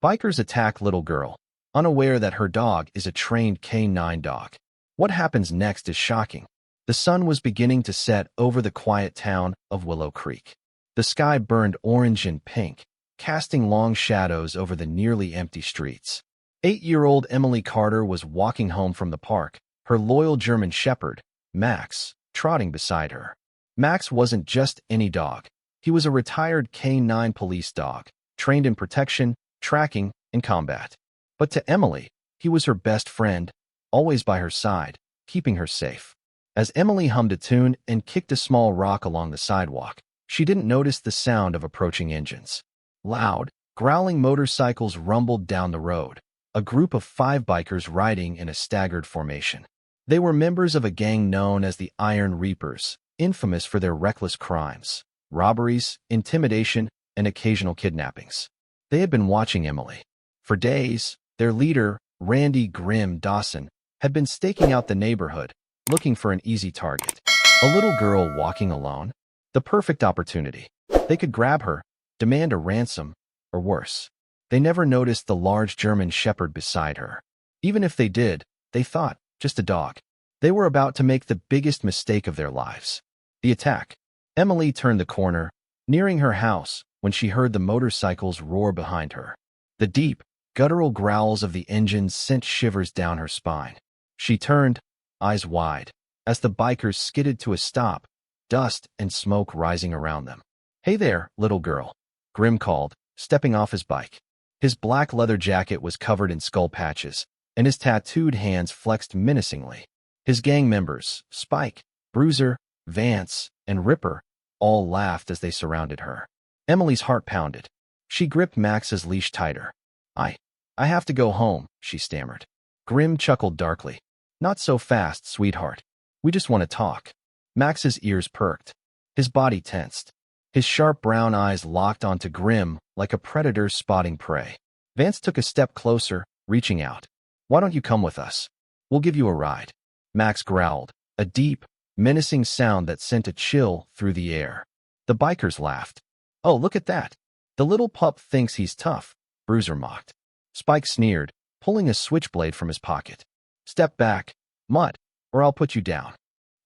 Bikers attack little girl, unaware that her dog is a trained canine dog. What happens next is shocking. The sun was beginning to set over the quiet town of Willow Creek. The sky burned orange and pink, casting long shadows over the nearly empty streets. 8-year-old Emily Carter was walking home from the park, her loyal German shepherd, Max, trotting beside her. Max wasn't just any dog. He was a retired canine police dog, trained in protection, tracking, and combat. But to Emily, he was her best friend, always by her side, keeping her safe. As Emily hummed a tune and kicked a small rock along the sidewalk, she didn't notice the sound of approaching engines. Loud, growling motorcycles rumbled down the road, a group of 5 bikers riding in a staggered formation. They were members of a gang known as the Iron Reapers, infamous for their reckless crimes, robberies, intimidation, and occasional kidnappings. They had been watching Emily. For days, their leader, Randy Grim Dawson, had been staking out the neighborhood, looking for an easy target. A little girl walking alone? The perfect opportunity. They could grab her, demand a ransom, or worse. They never noticed the large German shepherd beside her. Even if they did, they thought, just a dog. They were about to make the biggest mistake of their lives. The attack. Emily turned the corner, nearing her house, when she heard the motorcycles roar behind her. The deep, guttural growls of the engines sent shivers down her spine. She turned, eyes wide, as the bikers skidded to a stop, dust and smoke rising around them. "Hey there, little girl," Grim called, stepping off his bike. His black leather jacket was covered in skull patches, and his tattooed hands flexed menacingly. His gang members, Spike, Bruiser, Vance, and Ripper, all laughed as they surrounded her. Emily's heart pounded. She gripped Max's leash tighter. I have to go home," she stammered. Grim chuckled darkly. "Not so fast, sweetheart. We just want to talk." Max's ears perked. His body tensed. His sharp brown eyes locked onto Grim like a predator spotting prey. Vance took a step closer, reaching out. "Why don't you come with us? We'll give you a ride." Max growled, a deep, menacing sound that sent a chill through the air. The bikers laughed. "Oh, look at that. The little pup thinks he's tough," Bruiser mocked. Spike sneered, pulling a switchblade from his pocket. "Step back, mutt, or I'll put you down."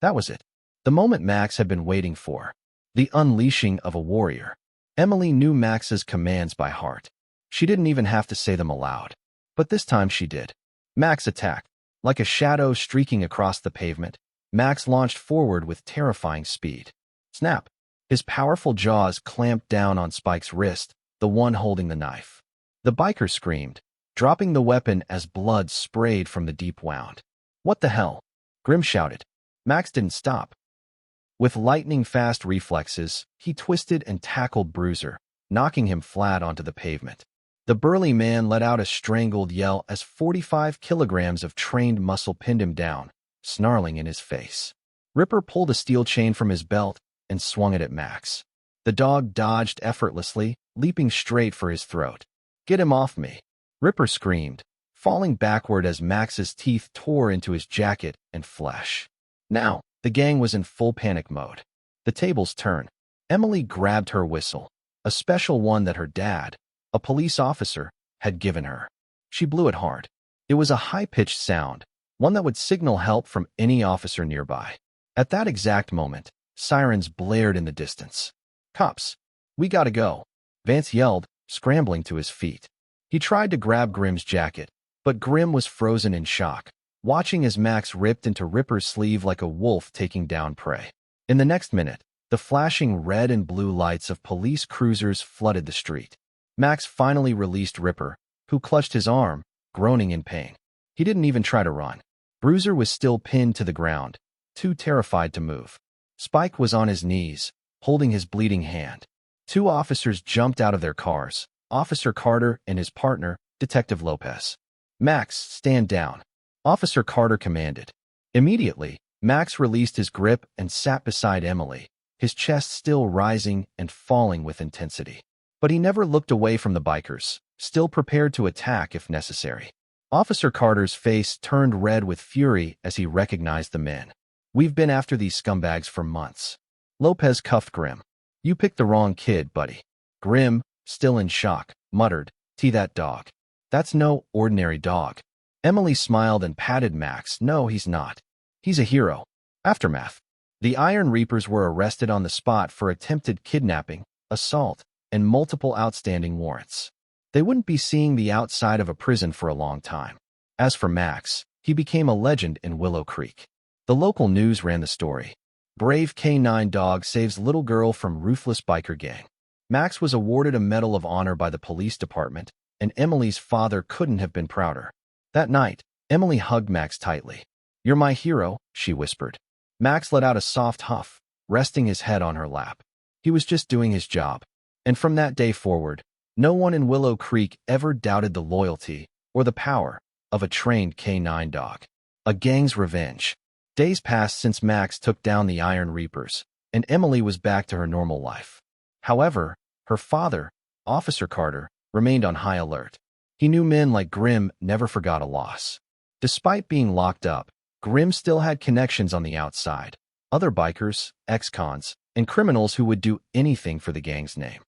That was it. The moment Max had been waiting for. The unleashing of a warrior. Emily knew Max's commands by heart. She didn't even have to say them aloud. But this time she did. Max attacked. Like a shadow streaking across the pavement, Max launched forward with terrifying speed. Snap! His powerful jaws clamped down on Spike's wrist, the one holding the knife. The biker screamed, dropping the weapon as blood sprayed from the deep wound. "What the hell?" Grim shouted. Max didn't stop. With lightning-fast reflexes, he twisted and tackled Bruiser, knocking him flat onto the pavement. The burly man let out a strangled yell as 45 kilograms of trained muscle pinned him down, snarling in his face. Ripper pulled a steel chain from his belt and swung it at Max. The dog dodged effortlessly, leaping straight for his throat. "Get him off me!" Ripper screamed, falling backward as Max's teeth tore into his jacket and flesh. Now, the gang was in full panic mode. The tables turned. Emily grabbed her whistle, a special one that her dad, a police officer, had given her. She blew it hard. It was a high-pitched sound, one that would signal help from any officer nearby. At that exact moment, sirens blared in the distance. "Cops! We gotta go!" Vance yelled, scrambling to his feet. He tried to grab Grim's jacket, but Grim was frozen in shock, watching as Max ripped into Ripper's sleeve like a wolf taking down prey. In the next minute, the flashing red and blue lights of police cruisers flooded the street. Max finally released Ripper, who clutched his arm, groaning in pain. He didn't even try to run. Bruiser was still pinned to the ground, too terrified to move. Spike was on his knees, holding his bleeding hand. 2 officers jumped out of their cars, Officer Carter and his partner, Detective Lopez. "Max, stand down," Officer Carter commanded. Immediately, Max released his grip and sat beside Emily, his chest still rising and falling with intensity. But he never looked away from the bikers, still prepared to attack if necessary. Officer Carter's face turned red with fury as he recognized the men. "We've been after these scumbags for months." Lopez cuffed Grim. "You picked the wrong kid, buddy." Grim, still in shock, muttered, That dog. That's no ordinary dog." Emily smiled and patted Max. "No, he's not. He's a hero." Aftermath. The Iron Reapers were arrested on the spot for attempted kidnapping, assault, and multiple outstanding warrants. They wouldn't be seeing the outside of a prison for a long time. As for Max, he became a legend in Willow Creek. The local news ran the story. Brave K9 dog saves little girl from ruthless biker gang. Max was awarded a Medal of Honor by the police department, and Emily's father couldn't have been prouder. That night, Emily hugged Max tightly. "You're my hero," she whispered. Max let out a soft huff, resting his head on her lap. He was just doing his job. And from that day forward, no one in Willow Creek ever doubted the loyalty or the power of a trained K9 dog. A gang's revenge. Days passed since Max took down the Iron Reapers, and Emily was back to her normal life. However, her father, Officer Carter, remained on high alert. He knew men like Grimm never forgot a loss. Despite being locked up, Grimm still had connections on the outside. Other bikers, ex-cons, and criminals who would do anything for the gang's name.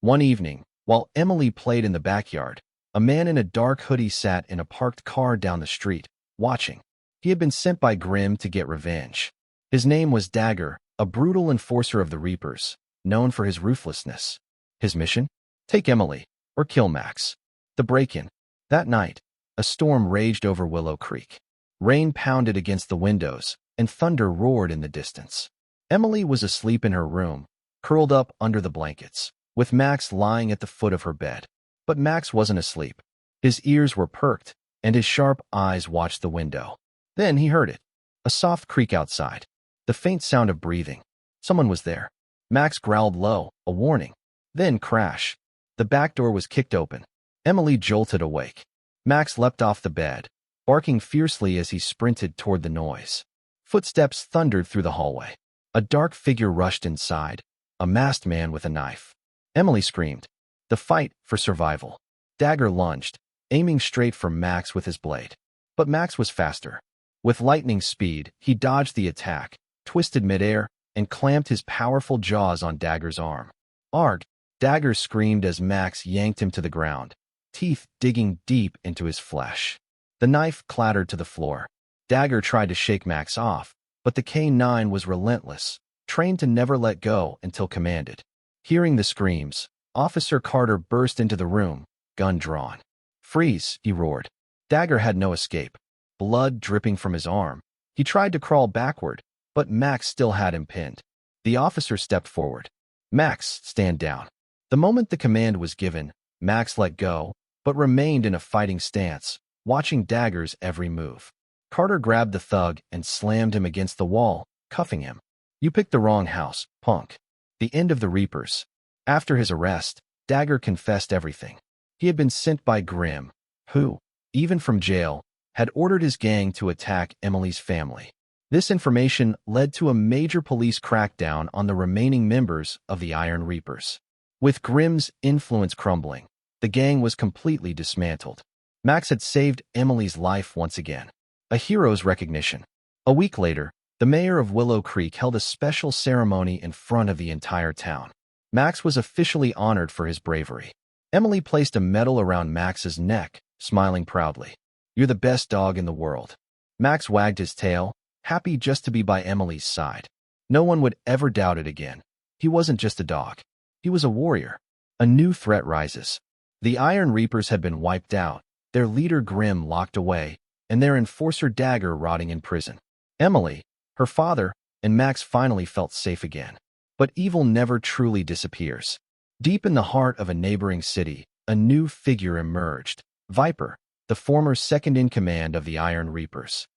One evening, while Emily played in the backyard, a man in a dark hoodie sat in a parked car down the street, watching. He had been sent by Grimm to get revenge. His name was Dagger, a brutal enforcer of the Reapers, known for his ruthlessness. His mission? Take Emily, or kill Max. The break-in. That night, a storm raged over Willow Creek. Rain pounded against the windows, and thunder roared in the distance. Emily was asleep in her room, curled up under the blankets, with Max lying at the foot of her bed. But Max wasn't asleep. His ears were perked, and his sharp eyes watched the window. Then he heard it. A soft creak outside. The faint sound of breathing. Someone was there. Max growled low, a warning. Then crash. The back door was kicked open. Emily jolted awake. Max leapt off the bed, barking fiercely as he sprinted toward the noise. Footsteps thundered through the hallway. A dark figure rushed inside, a masked man with a knife. Emily screamed. The fight for survival. Dagger lunged, aiming straight for Max with his blade. But Max was faster. With lightning speed, he dodged the attack, twisted midair, and clamped his powerful jaws on Dagger's arm. "Arg!" Dagger screamed as Max yanked him to the ground, teeth digging deep into his flesh. The knife clattered to the floor. Dagger tried to shake Max off, but the K9 was relentless, trained to never let go until commanded. Hearing the screams, Officer Carter burst into the room, gun drawn. "Freeze!" he roared. Dagger had no escape. Blood dripping from his arm. He tried to crawl backward, but Max still had him pinned. The officer stepped forward. "Max, stand down." The moment the command was given, Max let go, but remained in a fighting stance, watching Dagger's every move. Carter grabbed the thug and slammed him against the wall, cuffing him. "You picked the wrong house, punk." The end of the Reapers. After his arrest, Dagger confessed everything. He had been sent by Grimm, who, even from jail, had ordered his gang to attack Emily's family. This information led to a major police crackdown on the remaining members of the Iron Reapers. With Grimm's influence crumbling, the gang was completely dismantled. Max had saved Emily's life once again. A hero's recognition. A week later, the mayor of Willow Creek held a special ceremony in front of the entire town. Max was officially honored for his bravery. Emily placed a medal around Max's neck, smiling proudly. "You're the best dog in the world." Max wagged his tail, happy just to be by Emily's side. No one would ever doubt it again. He wasn't just a dog. He was a warrior. A new threat rises. The Iron Reapers had been wiped out, their leader Grimm locked away, and their enforcer Dagger rotting in prison. Emily, her father, and Max finally felt safe again. But evil never truly disappears. Deep in the heart of a neighboring city, a new figure emerged. Viper, the former second-in-command of the Iron Reapers.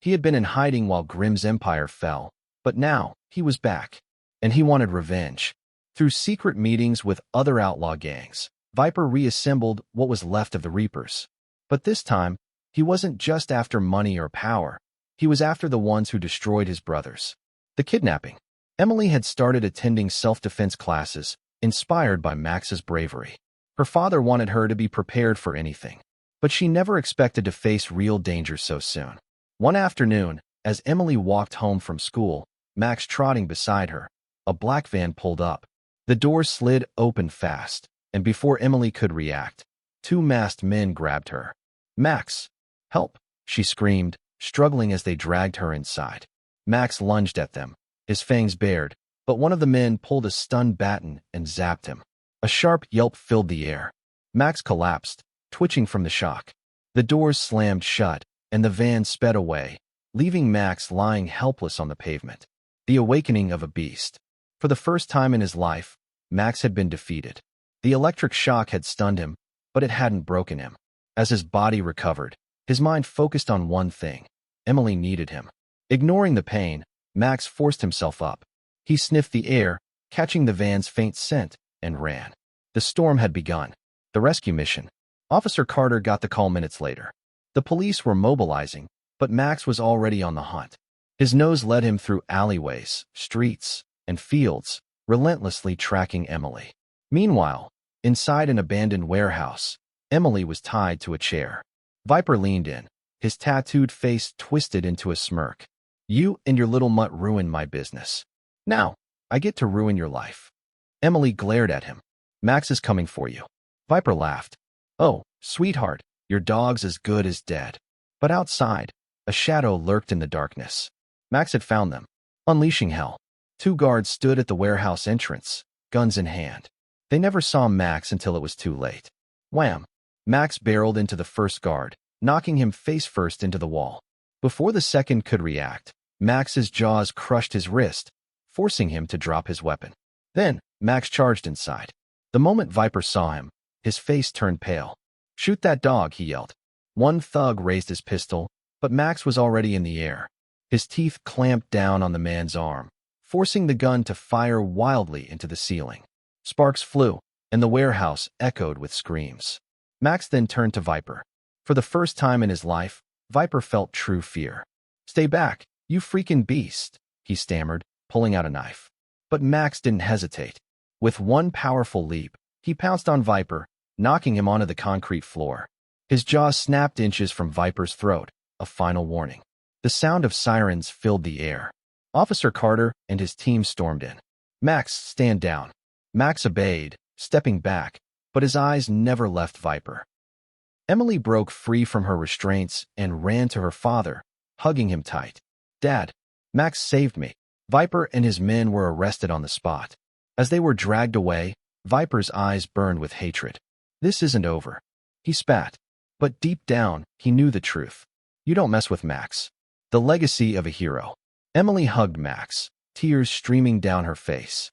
He had been in hiding while Grimm's empire fell, but now he was back, and he wanted revenge. Through secret meetings with other outlaw gangs, Viper reassembled what was left of the Reapers. But this time, he wasn't just after money or power. He was after the ones who destroyed his brothers. The kidnapping. Emily had started attending self-defense classes, inspired by Max's bravery. Her father wanted her to be prepared for anything, but she never expected to face real danger so soon. One afternoon, as Emily walked home from school, Max trotting beside her, a black van pulled up. The door slid open fast, and before Emily could react, two masked men grabbed her. "Max, help!" she screamed, struggling as they dragged her inside. Max lunged at them, his fangs bared, but one of the men pulled a stun baton and zapped him. A sharp yelp filled the air. Max collapsed, twitching from the shock. The doors slammed shut, and the van sped away, leaving Max lying helpless on the pavement. The awakening of a beast. For the first time in his life, Max had been defeated. The electric shock had stunned him, but it hadn't broken him. As his body recovered, his mind focused on one thing. Emily needed him. Ignoring the pain, Max forced himself up. He sniffed the air, catching the van's faint scent, and ran. The storm had begun. The rescue mission. Officer Carter got the call minutes later. The police were mobilizing, but Max was already on the hunt. His nose led him through alleyways, streets, and fields, relentlessly tracking Emily. Meanwhile, inside an abandoned warehouse, Emily was tied to a chair. Viper leaned in, his tattooed face twisted into a smirk. "You and your little mutt ruined my business. Now, I get to ruin your life." Emily glared at him. "Max is coming for you." Viper laughed. "Oh, sweetheart, your dog's as good as dead." But outside, a shadow lurked in the darkness. Max had found them. Unleashing hell. Two guards stood at the warehouse entrance, guns in hand. They never saw Max until it was too late. Wham! Max barreled into the first guard, knocking him face first into the wall. Before the second could react, Max's jaws crushed his wrist, forcing him to drop his weapon. Then, Max charged inside. The moment Viper saw him, his face turned pale. "Shoot that dog," he yelled. One thug raised his pistol, but Max was already in the air. His teeth clamped down on the man's arm, forcing the gun to fire wildly into the ceiling. Sparks flew, and the warehouse echoed with screams. Max then turned to Viper. For the first time in his life, Viper felt true fear. "Stay back, you freaking beast," he stammered, pulling out a knife. But Max didn't hesitate. With one powerful leap, he pounced on Viper, knocking him onto the concrete floor. His jaws snapped inches from Viper's throat, a final warning. The sound of sirens filled the air. Officer Carter and his team stormed in. "Max, stand down." Max obeyed, stepping back, but his eyes never left Viper. Emily broke free from her restraints and ran to her father, hugging him tight. "Dad, Max saved me." Viper and his men were arrested on the spot. As they were dragged away, Viper's eyes burned with hatred. "This isn't over." He spat. But deep down, he knew the truth. You don't mess with Max. The legacy of a hero. Emily hugged Max, tears streaming down her face.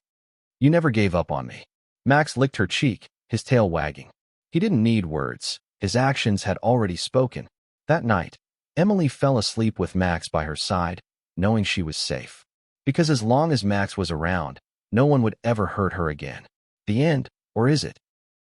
"You never gave up on me." Max licked her cheek, his tail wagging. He didn't need words. His actions had already spoken. That night, Emily fell asleep with Max by her side, knowing she was safe. Because as long as Max was around, no one would ever hurt her again. The end, or is it?